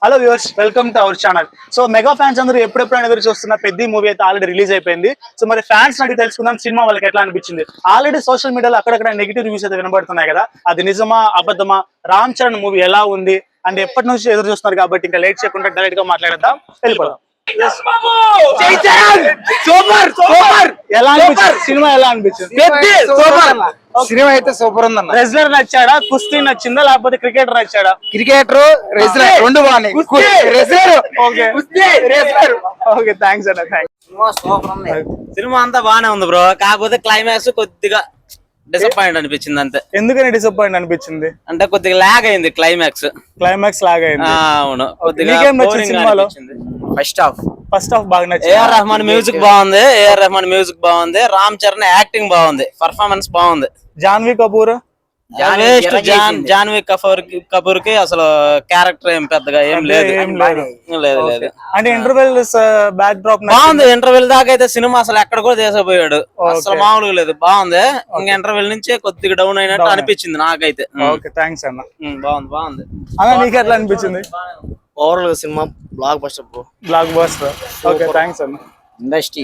Hello viewers, welcome to our channel. So mega fans అందరూ ఎప్పుడెప్పుడు ఎదురు చూస్తున్న పెద్ద మూవీ అయితే ఆల్రెడీ రిలీజ్ అయిపోయింది. సో మరి ఫ్యాన్స్ అడిగి తెలుసుకుందాం సినిమా వాళ్ళకి ఎట్లా అనిపించింది. ఆల్రెడీ సోషల్ మీడియాలో అక్కడక్కడ నెగిటివ్ రివ్యూస్ అయితే వినబడుతున్నాయి కదా, అది నిజమా అబద్ధమా, రామ్ చరణ్ మూవీ ఎలా ఉంది అంటే ఎప్పటి నుంచి ఎదురు చూస్తున్నారు కాబట్టి ఇంకా లేట్ చేయకుండా డైరెక్ట్ గా మాట్లాడదాం, వెళ్ళిపోదాం. ఎలా అనిపించింది సినిమా? ఎలా అనిపించింది? సినిమా అయితే సూపర్ ఉందన్న. రెజ్లర్ నచ్చాడా, కుస్తీ నచ్చిందా, లేకపోతే క్రికెటర్ నచ్చాడా? క్రికెటర్ రెజ్లర్ రెండు బాగున్నాయి. ఓకే థ్యాంక్స్ అన్న, థ్యాంక్స్. సినిమా అంతా బానే ఉంది బ్రో, కాకపోతే క్లైమాక్స్ కొద్దిగా డిసప్పాయింట్ అనిపించింది అంతే. ఎందుకని డిసప్పాయింట్ అనిపించింది అంటే కొద్దిగా లాగ్ అయింది క్లైమాక్స్ లాగా అయింది. అవును, కొద్దిగా ఫస్ట్ హాఫ్ బాగా నచ్చింది. ఏఆర్ రెహమాన్ మ్యూజిక్ బాగుంది, రామ్ చరణ్ యాక్టింగ్ బాగుంది, పర్ఫార్మెన్స్ బాగుంది. జాన్వీ కపూర్ జాన్వీ కపూర్ కి అసలు క్యారెక్టర్ ఏం పెద్దగా ఏం లేదు. అంటే ఇంటర్వెల్ బ్యాక్ డ్రాప్ బాగుంది. ఇంటర్వెల్ దాకా అయితే సినిమా అసలు ఎక్కడ కూడా తీసపోయాడు, అసలు మామూలుగా లేదు, బాగుంది. ఇంకా ఇంటర్వెల్ నుంచి కొద్దిగా డౌన్ అయినట్టు అనిపించింది నాకైతే. ఓకే థ్యాంక్స్ అన్న. బాగుంది అన్న నీకు ఎట్లా అనిపించింది? Overall cinema block buster. Okay thanks అన్న. ఇండస్ట్రీ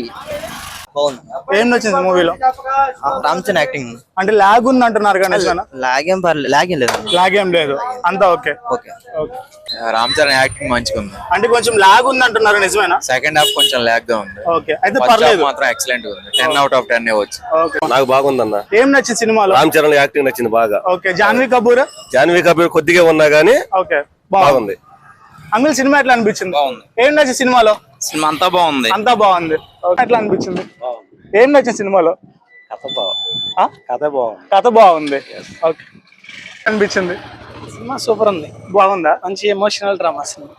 బాగుంది. ఏం నచ్చింది మూవీలో? రామ్ చరణ్ యాక్టింగ్ అంటే లాగ్ ఉంది అంటున్నారు కానీ లాగ్ ఏం లేదు, అంతా ఓకే. రామ్ చరణ్ యాక్టింగ్ మంచిగా ఉంది. అంటే కొంచెం లాగ్ ఉంది అంటున్నారు, నిజమేనా? సెకండ్ హాఫ్ కొంచెం లాగ్ గా ఉంది. ఓకే అయితే పర్లేదు, మాత్రం ఎక్సలెంట్ ఉంది. 10 out of 10 ఇవ్వచ్చు. నాకు బాగుందన్న. ఏం నచ్చింది సినిమాలో? రామ్ చరణ్ యాక్టింగ్ నచ్చింది బాగా. ఓకే జాన్వీ కపూర్ కొద్దిగా ఉన్నా గానీ ఓకే బాగుంది. అంకుల్ సినిమా ఎట్లా అనిపించింది? ఏం నచ్చింది సినిమాలో? సినిమా అంతా బాగుంది. ఎట్లా అనిపించింది? ఏం నచ్చింది సినిమాలో? కథ బాగుంది. ఓకే అనిపించింది. సినిమా సూపర్ ఉంది, బాగుందా? మంచి emotional drama cinema.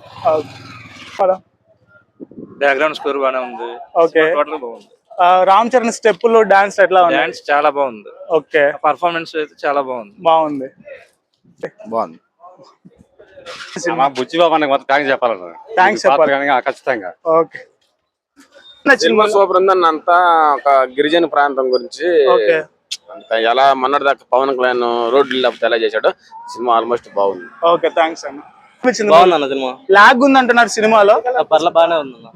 Background score బానే ఉంది. ఓకే రామ్ చరణ్ స్టెప్పులు డాన్స్ ఎట్లా ఉంది? డాన్స్ చాలా బాగుంది. ఓకే పర్ఫార్మెన్స్ అయితే చాలా బాగుంది. మా బుజ్జి బాబా మొత్తం థ్యాంక్స్ చెప్పాలన్నా. థ్యాంక్స్ చెప్పాలి ఖచ్చితంగా. ఓకే సినిమా సూపర్ ఉందని అంతా ఒక గిరిజన ప్రాంతం గురించి ఎలా మొన్నటి దాకా పవన్ కళ్యాణ్ రోడ్లు లేకపోతే ఎలా చేశాడో సినిమా ఆల్మోస్ట్ బాగుంది. ఓకే థ్యాంక్స్ అన్న. బాగుంది సినిమా. లాగ్ ఉంది అంటున్నారు సినిమాలో?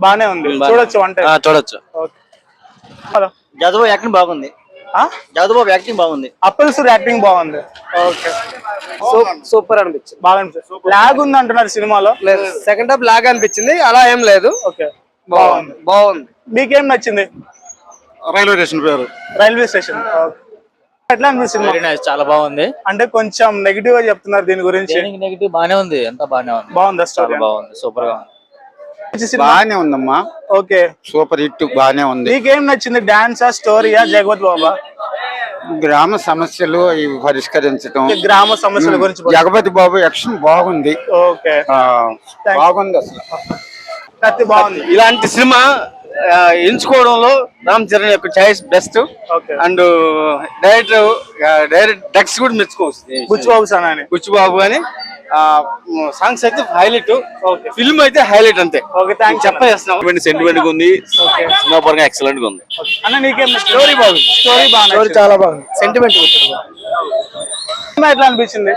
బానే ఉంది, చూడొచ్చు అంటే చూడొచ్చు. హలో జాదుబాబు యాక్టింగ్ బాగుంది. అప్పల్ సూర్ యాక్టింగ్ బాగుంది. ఓకే సూపర్ అనిపించింది, బాగా అనిపించింది. లాగ్ ఉంది అంటున్నారు సినిమాలో? సెకండ్ హాఫ్ లాగా అనిపించింది, అలా ఏం లేదు. ఓకే బాగుంది. మీకేం నచ్చింది? రైల్వే స్టేషన్ ఎట్లా అనిపిస్తుంది? చాలా బాగుంది. అంటే కొంచెం నెగిటివ్ గా చెప్తున్నారు దీని గురించి. నెగిటివ్ బానే ఉంది, అంతా బానే ఉంది. బాగుందా స్టోరీ? బాగుంది, సూపర్ గా ఉంది. బాగానే ఉందమ్మా. ఓకే సూపర్ హిట్ బాగానే ఉంది. మీకేం నచ్చింది? డాన్సా, స్టోరీయా, జగవత్ బాబా? గ్రామ సమస్యలు ఇవి పరిష్కరించడం, గ్రామ సమస్యల గురించి. జగపతి బాబు యాక్షన్ బాగుంది. ఓకే బాగుంది అసలు. కత్తి బాగుంది. ఇలాంటి సినిమా ఎంచుకోవడంలో రామ్ చరణ్ యొక్క choice best. And direct dex కూడా మెచ్చుకోవచ్చు. బుచ్చిబాబు అని సాంగ్స్ అయితే హైలైట్, ఫిల్మ్ అయితే హైలైట్ అంతే. చెప్పేస్తున్నాం. సెంటిమెంట్ గా ఉంది, సినిమా పరంగా ఎక్సలెంట్ గా ఉంది. అన్న నీకేం? స్టోరీ బాగుంది. స్టోరీ చాలా బాగుంది. సెంటిమెంట్ ఎట్లా అనిపించింది?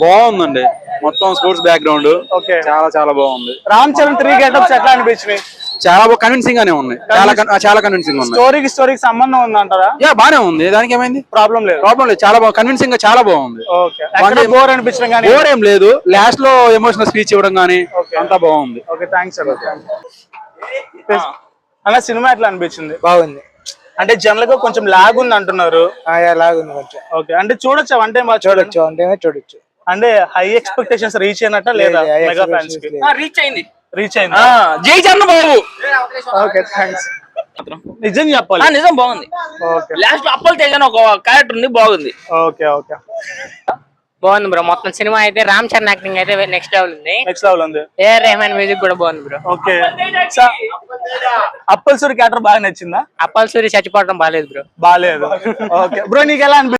బాగుందండి, మొత్తం స్పోర్ట్స్ బ్యాక్గ్రౌండ్. ఓకే చాలా బాగుంది. రామ్ చరణ్ 3 గెటప్స్ ఎట్లా అనిపించినాయి? చాలా కన్విన్సింగ్ గానే ఉన్నాయి, చాలా కన్విన్సింగ్ ఉన్నాయి. స్టోరీకి సంబంధం ఉందంటారా? బానే ఉంది, దానికి ఏమైంది? ప్రాబ్లం లేదు. చాలా బాగుంది, కన్విన్సింగ్ గా చాలా బాగుంది. బోర్ అనిపించడం కానీ బోర్ ఏం లేదు, లాస్ట్ లో ఎమోషనల్ స్పీచ్ ఇవ్వడం కానీ అంతా బాగుంది. ఓకే థ్యాంక్స్ అన్న. సినిమా ఎట్లా అనిపించింది? బాగుంది. అంటే జనరల్ గా కొంచెం లాగ్ ఉంది అంటున్నారు. ఓకే అంటే చూడొచ్చు అంటే చూడొచ్చు. అంటే హై ఎక్స్పెక్టేషన్స్ రీచ్ అయినట్ట లేదా మెగా ఫ్యాన్స్ కి? రీచ్ అయింది. జై చంద్రబాబు. Okay thanks. నిజం చెప్పాలి, నిజం బాగుంది. లాస్ట్ అప్పల్ తేజ ఒక క్యారెక్టర్ ఉంది, బాగుంది. ఓకే బాగుంది బ్రో. మొత్తం సినిమా అయితే రామ్ చరణ్ యాక్టింగ్ అయితే నెక్స్ట్ లెవెల్ ఉంది. ఏఆర్ రెహమాన్ మ్యూజిక్ కూడా బాగుంది bro. Okay Appal Suri character బాగా నచ్చిందా? అప్పల్ సూరి చచ్చిపోవడం బాగాలేదు బ్రో. బాగాలేదు. ఓకే బ్రో నీకు ఎలా అనిపి